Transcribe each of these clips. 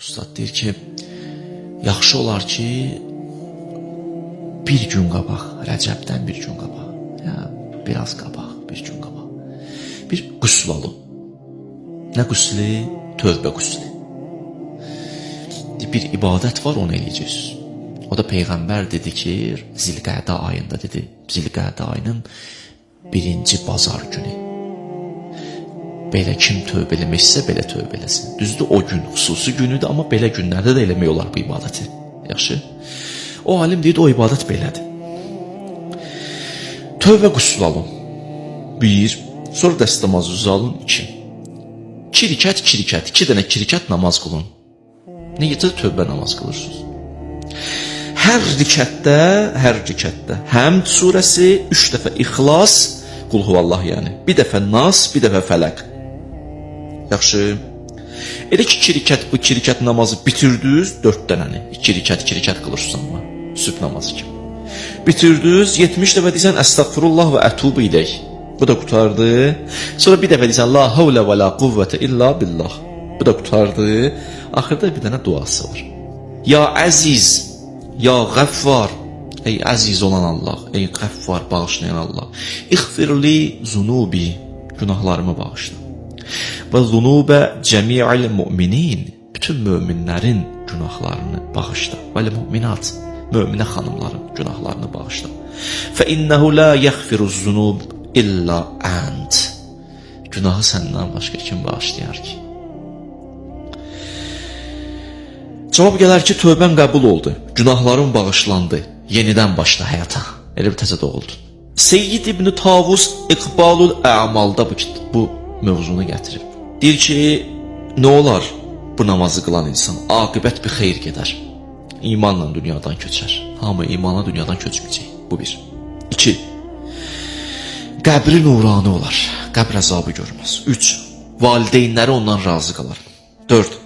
Ustad deyir ki, yaxşı olar ki, bir gün qabaq, Rəcəbdən bir gün qabaq, ya biraz qabaq, bir gün qabaq, bir qüsl alın. Nə qüsli? Tövbə qüsli. Bir ibadət var, onu eləyəcəksiniz. O da Peyğəmbər dedi ki, Zilqədə ayında dedi, Zilqədə ayının birinci bazar günü. Belə kim tövbə eləmişsə, belə tövbə eləsin. Düzdür, o gün xüsusi günüdür, amma belə günlərdə də eləmək olar bu ibadəti. Yaxşı. O alim deyir, o ibadət belədir. Tövbə qüsl alın. 1. Sonra dəst namazınızı alın. 2. 2 dənə 2 rükət namaz qılın. Necə tövbə namaz qılırsınız? Hər rükətdə Həmd surəsi, 3 dəfə İxlas, Qul huvallah yəni, bir dəfə Nas, bir dəfə Fələq. Yaxşı. Elə ki 2 rükət namazı bitirdiniz, 4 dənəni 2 rükət qılırsınız amma sübh namazı kimi. Bitirdiniz, 70 dəfə deyirsən Əstəğfirullah və ətubu ileyh. Bu da qutardı. Sonra bir dəfə deyirsən La havlə və la quvvətə illa billah. Bu da qutardı. Axırda bir dənə duası var. Ya əziz, ya qəffar, ey əziz olan Allah, ey qəffar bağışlayan Allah. İğfirli zunubi, günahlarımı bağışla. Və zunubə cəmi'il müminin, bütün möminlərin günahlarını bağışla. Və müminat, möminə xanımların günahlarını bağışla. Fə innəhu la yəğfiru zunub illa ənt. Günahı səndən başqa kim bağışlayar ki? Cavab gələr ki, tövbən qəbul oldu, günahların bağışlandı, yenidən başla həyata. Elə bir təzə doğuldun. Seyyid İbn Tavus İqbalul Əmalda bu mövzunu gətirib. Deyir ki, nə olar bu namazı qılan insan? Aqibət bir xeyr gedər. İmanla dünyadan köçər. Hamı imana dünyadan köçməyəcək. Bu 1. 2. Qəbri nuranı olar. Qəbr əzabı görməz. 3. Valideynləri ondan razı qalar. 4.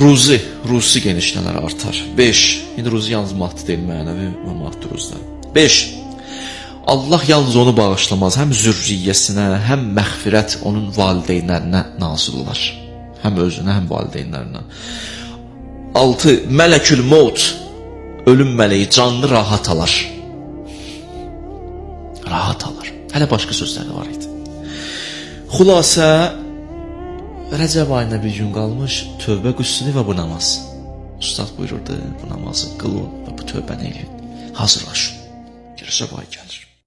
Ruzi genişlənər, artar. 5. İndi ruzi yalnız maddi deyil, mənəvi və maddi ruzlar. 5. Allah yalnız onu bağışlamaz, həm zürriyyəsinə, həm məğfirət onun valideynlərinə nazil olar. Həm özünə, həm valideynlərinə. 6. Mələkül Mevt, ölüm mələyi canını rahat alar. Rahat alar. Hələ başqa sözlər də var idi. Xülasə, Rəcəb ayına bir gün qalmış, tövbə qüssünü və bu namaz. Ustad buyururdu, bu namazı qılın və bu tövbəni eləyin. Hazırlaşın. Rəcəb ayı gəlir.